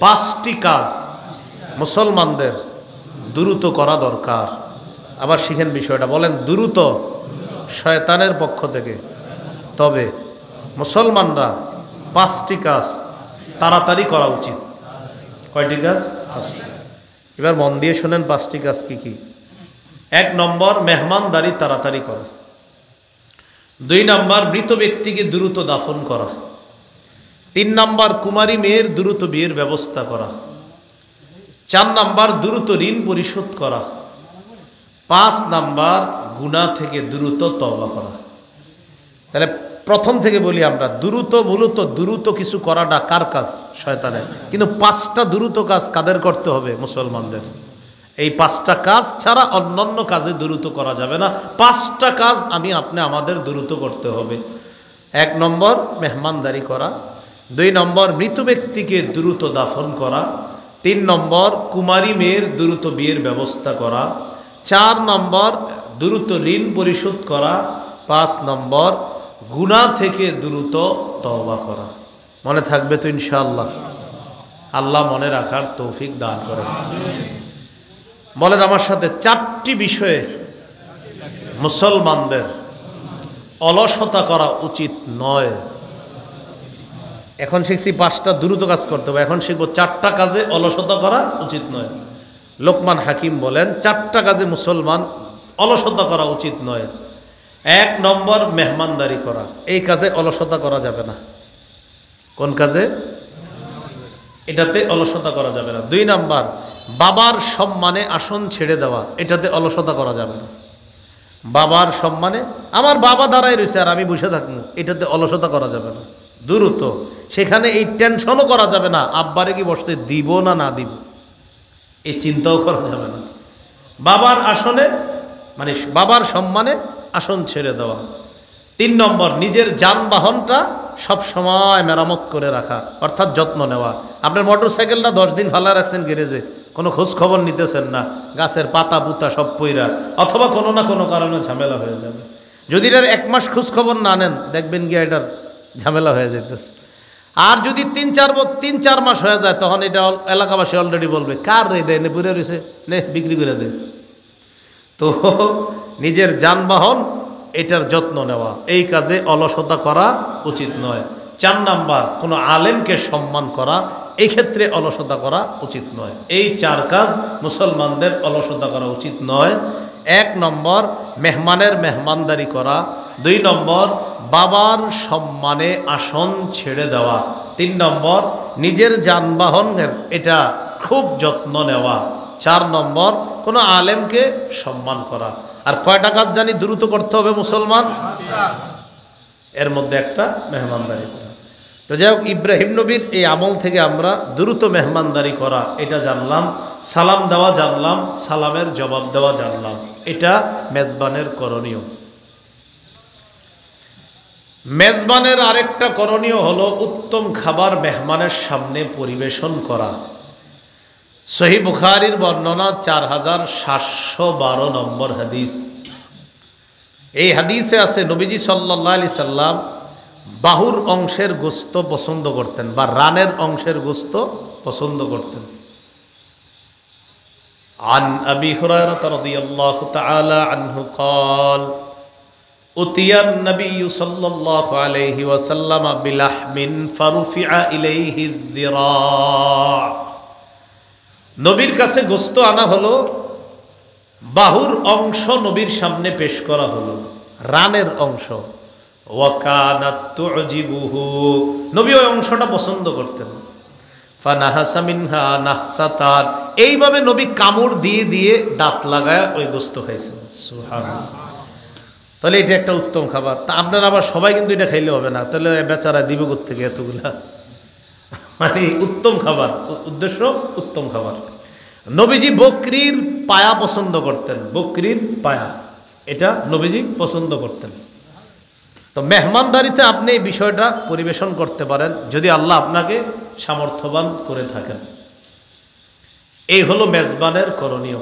পাঁচটি কাজ মুসলমানদের দ্রুত করা দরকার। আবার শিখেন বিষয়টা, বলেন দ্রুত শয়তানের পক্ষ থেকে। তবে মুসলমানরা পাঁচটি কাজ তাড়াতাড়ি করা উচিত। কয়টি কাজ? এবার মন দিয়ে শোনেন পাঁচটি কাজ কি কি। 1 নম্বর, মেহমানদারি তাড়াতাড়ি করা। 2 নম্বর, মৃত ব্যক্তিকে দ্রুত দাফন করা। 3 নম্বর, কুমারী মেয়ের দ্রুত বিয়ের ব্যবস্থা করা। 4 নম্বর, দ্রুত ঋণ পরিশোধ করা। 5 নম্বর, গুনাহ থেকে দ্রুত তওবা করা। তাহলে প্রথম থেকে বলি আমরা, মূলত দ্রুত কিছু করাটা কার কাজ? শয়তানের। কিন্তু 5টা দ্রুত কাজ কাদের করতে হবে? মুসলমানদের। এই 5টা কাজ ছাড়া অন্যান্য কাজে দ্রুত করা যাবে না। 5টা কাজ আপনি আমাদের দ্রুত করতে হবে। 1 নম্বর, মেহমানদারি করা। 2 নম্বর, মৃত ব্যক্তিকে দ্রুত দাফন করা। 3 নম্বর, কুমারী মেয়ের দ্রুত বিয়ের ব্যবস্থা করা। 4 নম্বর, দ্রুত ঋণ পরিশোধ করা। 5 নম্বর, গুনাহ থেকে দ্রুত তওবা করা। মনে থাকবে তো ইনশাআল্লাহ? আল্লাহ মনে রাখার তৌফিক দান করেন। বলেন আমার সাথে, 4টি বিষয়ে মুসলমানদের অলসতা করা উচিত নয়। এখন শিখছি 5টা দ্রুত কাজ করতে হবে, এখন শিখবো 4টা কাজে অলসতা করা উচিত নয়। লোকমান হাকিম বলেন 4টা কাজে মুসলমান অলসতা করা উচিত নয়। 1 নম্বর, মেহমানদারি করা। এই কাজে অলসতা করা যাবে না। কোন কাজে? এটাতে অলসতা করা যাবে না। 2 নম্বর, বাবার সম্মানে আসন ছেড়ে দেওয়া। এটাতে অলসতা করা যাবে না। বাবার সম্মানে, আমার বাবা দাঁড়ায় রয়েছে আর আমি বসে থাকবো, এটাতে অলসতা করা যাবে না। দ্রুত সেখানে এই টেনশনও করা যাবে না, আব্বারে কি বসতে দিব না না দিব, এই চিন্তাও করা যাবে না। বাবার আসনে মানে বাবার সম্মানে আসন ছেড়ে দেওয়া। 3 নম্বর, নিজের যানবাহনটা সব সময় মেরামত করে রাখা, অর্থাৎ যত্ন নেওয়া। আপনার মোটর সাইকেলটা 10 দিন ফালা রাখছেন গ্যারেজে, কোনো খোঁজ খবর নিতেছেন না, গাছের পাতা পুতা সব পইরা, অথবা কোনো না কোনো কারণে ঝামেলা হয়ে যাবে। যদি এটার 1 মাস খোঁজ খবর না নেন, দেখবেন গিয়ে এটার ঝামেলা হয়ে যেতেছে। আর যদি 3-4 মাস হয়ে যায়, তখন এটা এলাকাবাসী অলরেডি বলবে, কার রে এনে পুরে রয়েছে, নে বিক্রি করে দে। তো নিজের যানবাহন এটার যত্ন নেওয়া, এই কাজে অলসতা করা উচিত নয়। 4 নাম্বার, কোনো আলেমকে সম্মান করা, এই ক্ষেত্রে অলসতা করা উচিত নয়। এই 4 কাজ মুসলমানদের অলসতা করা উচিত নয়। 1 নম্বর, মেহমানের মেহমানদারি করা। 2 নম্বর, বাবার সম্মানে আসন ছেড়ে দেওয়া। 3 নম্বর, নিজের যানবাহনের এটা খুব যত্ন নেওয়া। 4 নম্বর, কোনো আলেমকে সম্মান করা। আর কয়টা কাজ জানি দ্রুত করতে হবে মুসলমান? এর মধ্যে একটা মেহমানদারি করা। তো যাই হোক, ইব্রাহিম নবীর এই আমল থেকে আমরা দ্রুত মেহমানদারি করা এটা জানলাম, সালাম দেওয়া জানলাম, সালামের জবাব দেওয়া জানলাম। এটা মেজবানের করণীয়। মেজবানের আরেকটা করণীয় হলো উত্তম খাবার মেহমানের সামনে পরিবেশন করা। সহিহ বুখারীর বর্ণনা 4712 নম্বর হাদিস। এই হাদিসে আছে নবীজি সাল্লাল্লাহু আলাইহি সাল্লাম বাহুর অংশের গোশত পছন্দ করতেন, বা রানের অংশের গোশত পছন্দ করতেন। আন আবি হুরায়রা রাদিয়াল্লাহু তাআলা আনহু قال উতিয়ান নবী সাল্লাল্লাহু আলাইহি ওয়াসাল্লাম বিলাহমিন ফারুফিআ ইলাইহি যিরা'। নবীর কাছে গোশত আনা হলো, বাহুর অংশ নবীর সামনে পেশ করা হলো, রানের অংশ। ওয়াকানাত তুজিবুহু, নবী ওই অংশটা পছন্দ করতেন। ফানাহাসা মিনহা নাহসাতান, এইভাবে নবী কামড় দিয়ে দিয়ে দাঁত লাগায় ওই গোশত খাইছেন। সুবহানাল্লাহ। তাহলে এটা একটা উত্তম খাবার। তা আপনারা আবার সবাই কিন্তু এটা খাইলে হবে না, তাহলে বেচারা দিবে কোত্থেকে এতগুলা? মানে উত্তম খাবার, উদ্দেশ্য উত্তম খাবার। নবীজি বকরির পায়া পছন্দ করতেন, বকরির পায়া এটা নবীজি পছন্দ করতেন। তো মেহমানদারিতে আপনি এই বিষয়টা পরিবেশন করতে পারেন যদি আল্লাহ আপনাকে সামর্থ্যবান করে থাকেন। এই হলো মেজবানের করণীয়।